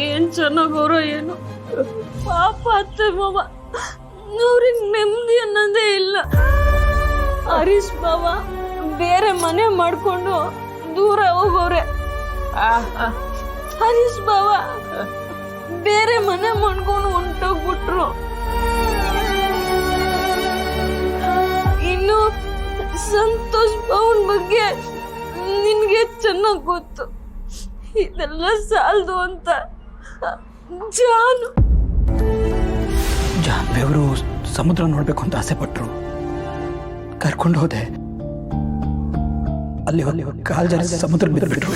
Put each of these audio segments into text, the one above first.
ಏನ್ ಚೆನ್ನಾಗವ್ರೋ ಏನು ಪಾಪ ಅತ್ತೆ ಮಾವ, ಅವ್ರಿಗೆ ನೆಮ್ಮದಿ ಅನ್ನೋದೇ ಇಲ್ಲ. ಹರೀಶ್ ಬಾವ ಬೇರೆ ಮನೆ ಮಾಡ್ಕೊಂಡು ದೂರ ಹೋಗೋರೆ. ಹರೀಶ್ ಬಾವ ಬೇರೆ ಮನೆ ಮಾಡ್ಕೊಂಡು ಹೊಂಟೋಗ್ಬಿಟ್ರು. ಇನ್ನು ಸಂತೋಷ್ ಬಾವನ್ ಬಗ್ಗೆ ನಿನ್ಗೆ ಚೆನ್ನಾಗ್ ಗೊತ್ತು. ಇದೆಲ್ಲ ಸಾಲದು ಅಂತ ಜಾನ್ವಿಯವರು ಸಮುದ್ರ ನೋಡ್ಬೇಕು ಅಂತ ಆಸೆ ಪಟ್ರು. ಕರ್ಕೊಂಡು ಹೋದೆ. ಅಲ್ಲಿ ಕಾಲ್ ಜಾರಿ ಸಮುದ್ರ ಬಿದ್ದುಬಿಟ್ರು.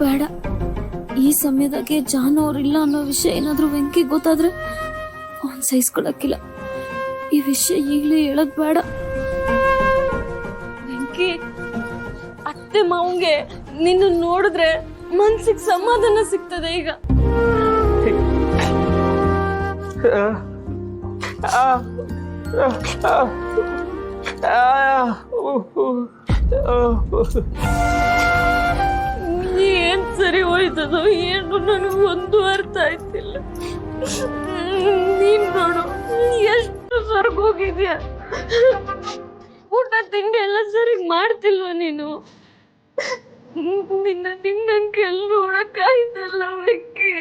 ಬೇಡ, ಈ ಸಮಯದಾಗೆ ಜಾನು ಅವ್ರಿಲ್ಲ ಅನ್ನೋ ವಿಷಯ ಏನಾದ್ರೂ ವೆಂಕಿ ಗೊತ್ತಾದ್ರೆ ಅವನ್ ಸಹಿಸ್ಕೊಳಕ್ಕಿಲ್ಲ. ಈ ವಿಷಯ ಈಗಲೇ ಹೇಳೋದ್ ಬೇಡ. ವೆಂಕಿ, ಅತ್ತೆ ಮಾವಂಗೆ ನಿನ್ನ ನೋಡಿದ್ರೆ ಮನ್ಸಿಗೆ ಸಮಾಧಾನ ಸಿಗ್ತದೆ. ಈಗ ಏನ್ ಸರಿ ಹೋಯ್ತದೋ ಏನು ನನಗೊಂದು ಅರ್ಥ ಆಯ್ತಿಲ್ಲ. ನೀನ್ ನೋಡು ಎಷ್ಟು ಸ್ವರ್ಗೋಗಿದ್ಯಾ. ಊಟ ತಿಂಡಿ ಎಲ್ಲ ಸರಿ ಮಾಡ್ತಿಲ್ವ ನೀನು? ನಿನ್ನ ಕೆಲ್ ನೋಡಕ್ಕಾಯ್ತಲ್ಲ ಅವಕ್ಕೆ.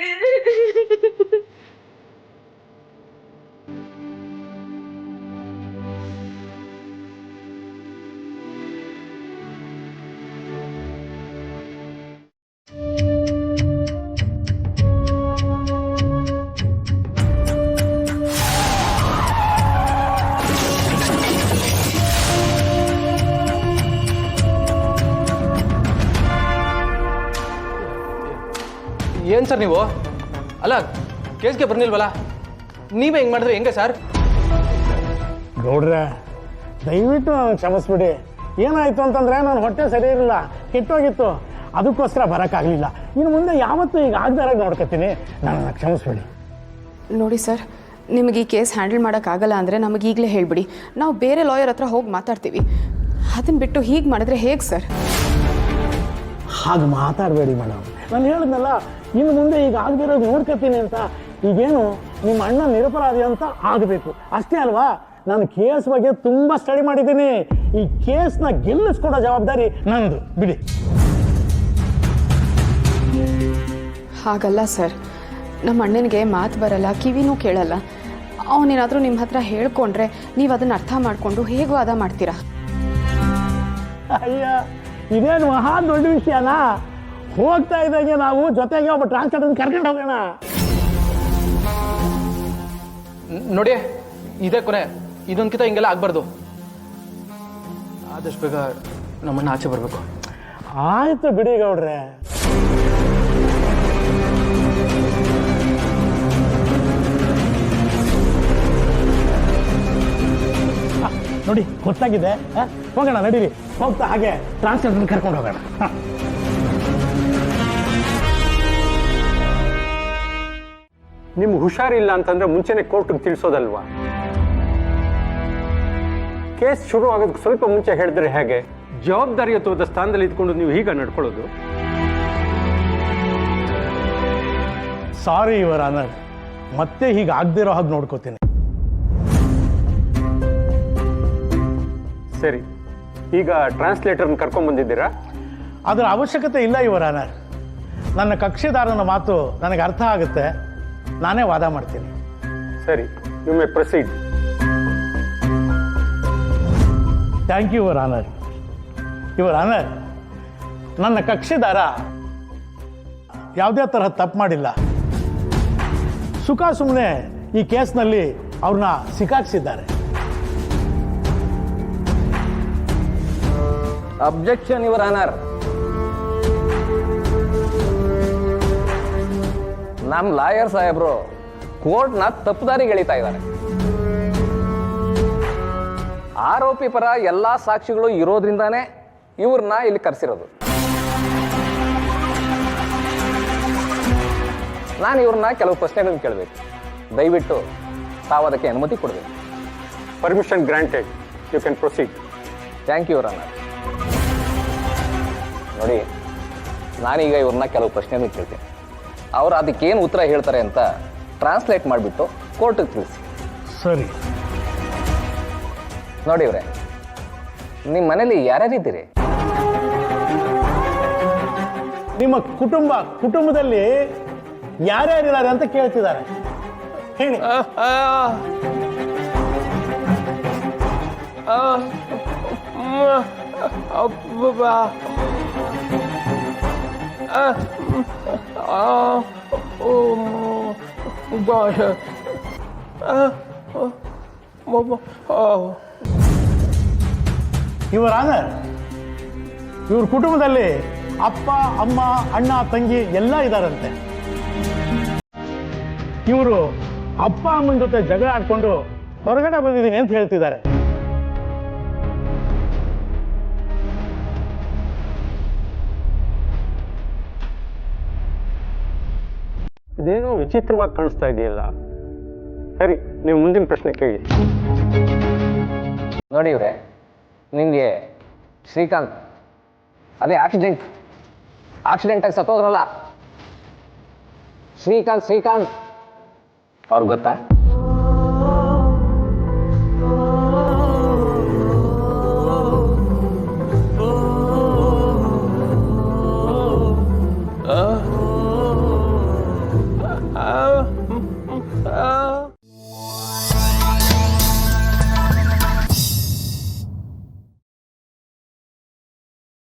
ಏನು ಸರ್ ನೀವು? ಅಲ್ಲ, ಕೇಸ್ಗೆ ಬರ್ನಿಲ್ವಲ್ಲ, ನೀವೇ ಹೆಂಗೆ ಮಾಡಿದ್ರೆ ಹೆಂಗೆ ಸರ್? ಗೌಡ್ರೆ, ದಯವಿಟ್ಟು ಕ್ಷಮಿಸ್ಬಿಡಿ. ಏನಾಯಿತು ಅಂತಂದರೆ ನಾನು ಹೊಟ್ಟೆ ಸರಿ ಇರಲಿಲ್ಲ, ಕೆಟ್ಟೋಗಿತ್ತು, ಅದಕ್ಕೋಸ್ಕರ ಬರೋಕ್ಕಾಗಲಿಲ್ಲ. ಇನ್ನು ಮುಂದೆ ಯಾವತ್ತೂ ಈಗ ಆಗದಾರಾಗ ನೋಡ್ಕೊತೀನಿ, ನನ್ನನ್ನು ಕ್ಷಮಿಸ್ಬಿಡಿ. ನೋಡಿ ಸರ್, ನಿಮಗೆ ಈ ಕೇಸ್ ಹ್ಯಾಂಡಲ್ ಮಾಡೋಕ್ಕಾಗಲ್ಲ ಅಂದರೆ ನಮಗೆ ಈಗಲೇ ಹೇಳಿಬಿಡಿ, ನಾವು ಬೇರೆ ಲಾಯರ್ ಹತ್ರ ಹೋಗಿ ಮಾತಾಡ್ತೀವಿ. ಅದನ್ನು ಬಿಟ್ಟು ಹೀಗೆ ಮಾಡಿದ್ರೆ ಹೇಗೆ ಸರ್? ಹಾಗೆ ಮಾತಾಡಬೇಡಿ ಮೇಡಮ್. ನಾನು ಹೇಳಿದ್ನಲ್ಲ, ಇನ್ನು ಮುಂದೆ ಈಗ ಆಗದಿರೋದು ನೋಡ್ಕೊತೀನಿ ಅಂತ. ಈಗೇನು ನಿಮ್ಮ ಅಣ್ಣ ನಿರಪರಾಧಿ ಅಂತ ಆಗಬೇಕು ಅಷ್ಟೇ ಅಲ್ವಾ? ನಾನು ಕೇಸ್ ಬಗ್ಗೆ ತುಂಬ ಸ್ಟಡಿ ಮಾಡಿದ್ದೀನಿ. ಈ ಕೇಸ್ನ ಗೆಲ್ಲಿಸ್ಕೊಡೋ ಜವಾಬ್ದಾರಿ ನಂದು, ಬಿಡಿ. ಹಾಗಲ್ಲ ಸರ್, ನಮ್ಮ ಅಣ್ಣನಿಗೆ ಮಾತು ಬರಲ್ಲ, ಕಿವಿನೂ ಕೇಳಲ್ಲ. ಅವನೇನಾದರೂ ನಿಮ್ಮ ಹತ್ರ ಹೇಳ್ಕೊಂಡ್ರೆ ನೀವು ಅದನ್ನು ಅರ್ಥ ಮಾಡಿಕೊಂಡು ಹೇಗೆ ವಾದ ಮಾಡ್ತೀರಾ? ಅಯ್ಯ, ಇದೇನು ಮಹಾ ದೊಡ್ಡ ವಿಷಯನಾ? ಹೋಗ್ತಾ ಇದ್ದಂಗೆ ನಾವು ಜೊತೆಗೆ ಒಬ್ಬ ಟ್ರಾನ್ಸ್ಲೇಟರ್ ಕರ್ಕೊಂಡು ಹೋಗೋಣ. ನೋಡಿ, ಇದೇ ಕೊನೆ, ಇದೊಂದ್ಕಿಂತ ಹಿಂಗೆಲ್ಲ ಆಗಬಾರ್ದು. ಆದಷ್ಟು ಬೇಗ ನಮ್ಮನ್ನ ಆಚೆ ಬರಬೇಕು. ಆಯ್ತು ಬಿಡಿ ಗೌಡ್ರೆ. ನೋಡಿ, ಗೊತ್ತಾಗಿದೆ. ಹೋಗೋಣ, ನಡೀರಿ. ಹೋಗ್ತಾ ಹಾಗೆ ಟ್ರಾನ್ಸ್ಲೇಟರ್ ಕರ್ಕೊಂಡು ಹೋಗೋಣ. ನಿಮ್ಗೆ ಹುಷಾರಿಲ್ಲ ಅಂತಂದ್ರೆ ಮುಂಚೆನೆ ಕೋರ್ಟ್ಗೆ ತಿಳಿಸೋದಲ್ವಾ? ಕೇಸ್ ಶುರು ಆಗೋದಕ್ಕೆ ಸ್ವಲ್ಪ ಮುಂಚೆ ಹೇಳಿದ್ರೆ ಹೇಗೆ? ಜವಾಬ್ದಾರಿಯುತವಾದ ಸ್ಥಾನದಲ್ಲಿ ಇದ್ಕೊಂಡು ನೀವು ಹೀಗೆ ನಡ್ಕೊಳ್ಳೋದು? ಸಾರಿ ಯುವರ್ ಆನರ್, ಮತ್ತೆ ಹೀಗೆ ಆಗದಿರೋ ಹಾಗೆ ನೋಡ್ಕೋತೀನಿ. ಸರಿ, ಈಗ ಟ್ರಾನ್ಸ್ಲೇಟರ್ನ ಕರ್ಕೊಂಡ್ಬಂದಿದ್ದೀರಾ? ಅದರ ಅವಶ್ಯಕತೆ ಇಲ್ಲ ಯುವರ್ ಆನರ್. ನನ್ನ ಕಕ್ಷಿದಾರನ ಮಾತು ನನಗೆ ಅರ್ಥ ಆಗುತ್ತೆ, ನಾನೇ ವಾದ ಮಾಡ್ತೀನಿ. ಸರಿ, you may proceed. Thank you your honour. Your honour, ನನ್ನ ಕಕ್ಷಿದಾರ ಯಾವುದೇ ತರಹ ತಪ್ಪು ಮಾಡಿಲ್ಲ. ಸುಖ ಸುಮ್ಮನೆ ಈ ಕೇಸ್ನಲ್ಲಿ ಅವ್ರನ್ನ ಸಿಕ್ಕಾಕ್ಸಿದ್ದಾರೆ. Objection your honour. ನಮ್ಮ ಲಾಯರ್ ಸಾಹೇಬ್ರು ಕೋರ್ಟ್ನ ತಪ್ಪುದಾರಿಗೆ ಎಳಿತಾ ಇದ್ದಾರೆ. ಆರೋಪಿ ಪರ ಎಲ್ಲಾ ಸಾಕ್ಷಿಗಳು ಇರೋದ್ರಿಂದಾನೇ ಇವ್ರನ್ನ ಇಲ್ಲಿ ಕರೆಸಿರೋದು. ನಾನು ಇವ್ರನ್ನ ಕೆಲವು ಪ್ರಶ್ನೆಗಳನ್ನ ಕೇಳಬೇಕು. ದಯವಿಟ್ಟು ತಾವು ಅದಕ್ಕೆ ಅನುಮತಿ ಕೊಡಬೇಕು. Permission granted, you can proceed. Thank you ರನ್ನ. ನೋಡಿ, ನಾನೀಗ ಇವ್ರನ್ನ ಕೆಲವು ಪ್ರಶ್ನೆಗಳನ್ನ ಕೇಳ್ತೇನೆ. ಅವ್ರು ಅದಕ್ಕೇನು ಉತ್ತರ ಹೇಳ್ತಾರೆ ಅಂತ ಟ್ರಾನ್ಸ್ಲೇಟ್ ಮಾಡಿಬಿಟ್ಟು ಕೋರ್ಟಿಗೆ ತಿಳಿಸಿ. ಸರಿ. ನೋಡಿ ಇವ್ರೆ, ನಿಮ್ಮ ಮನೇಲಿ ಯಾರ್ಯಾರಿದ್ದೀರಿ? ನಿಮ್ಮ ಕುಟುಂಬದಲ್ಲಿ ಯಾರ್ಯಾರಿದ್ದಾರೆ ಅಂತ ಕೇಳ್ತಿದ್ದಾರೆ, ಹೇಳಿ. ಇವರ ಇವ್ರ ಕುಟುಂಬದಲ್ಲಿ ಅಪ್ಪ, ಅಮ್ಮ, ಅಣ್ಣ, ತಂಗಿ ಎಲ್ಲ ಇದ್ದಾರಂತೆ. ಇವರು ಅಪ್ಪ ಅಮ್ಮನ ಜೊತೆ ಜಗಳ ಆಡ್ಕೊಂಡು ಹೊರಗಡೆ ಬಂದಿದ್ದೀನಿ ಅಂತ ಹೇಳ್ತಿದ್ದಾರೆ. ಇದೇನೋ ವಿಚಿತ್ರವಾಗಿ ಕಾಣಿಸ್ತಾ ಇದೆಯಲ್ಲ. ಸರಿ, ನೀವು ಮುಂದಿನ ಪ್ರಶ್ನೆ ಕೇಳಿ. ನೋಡಿ ಇವ್ರೆ, ನಿಮಗೆ ಶ್ರೀಕಾಂತ್ ಅದೇ ಆಕ್ಸಿಡೆಂಟಾಗಿ ಸತ್ತೋದ್ರಲ್ಲ, ಶ್ರೀಕಾಂತ್ ಅವ್ರಿಗೆ ಗೊತ್ತಾ?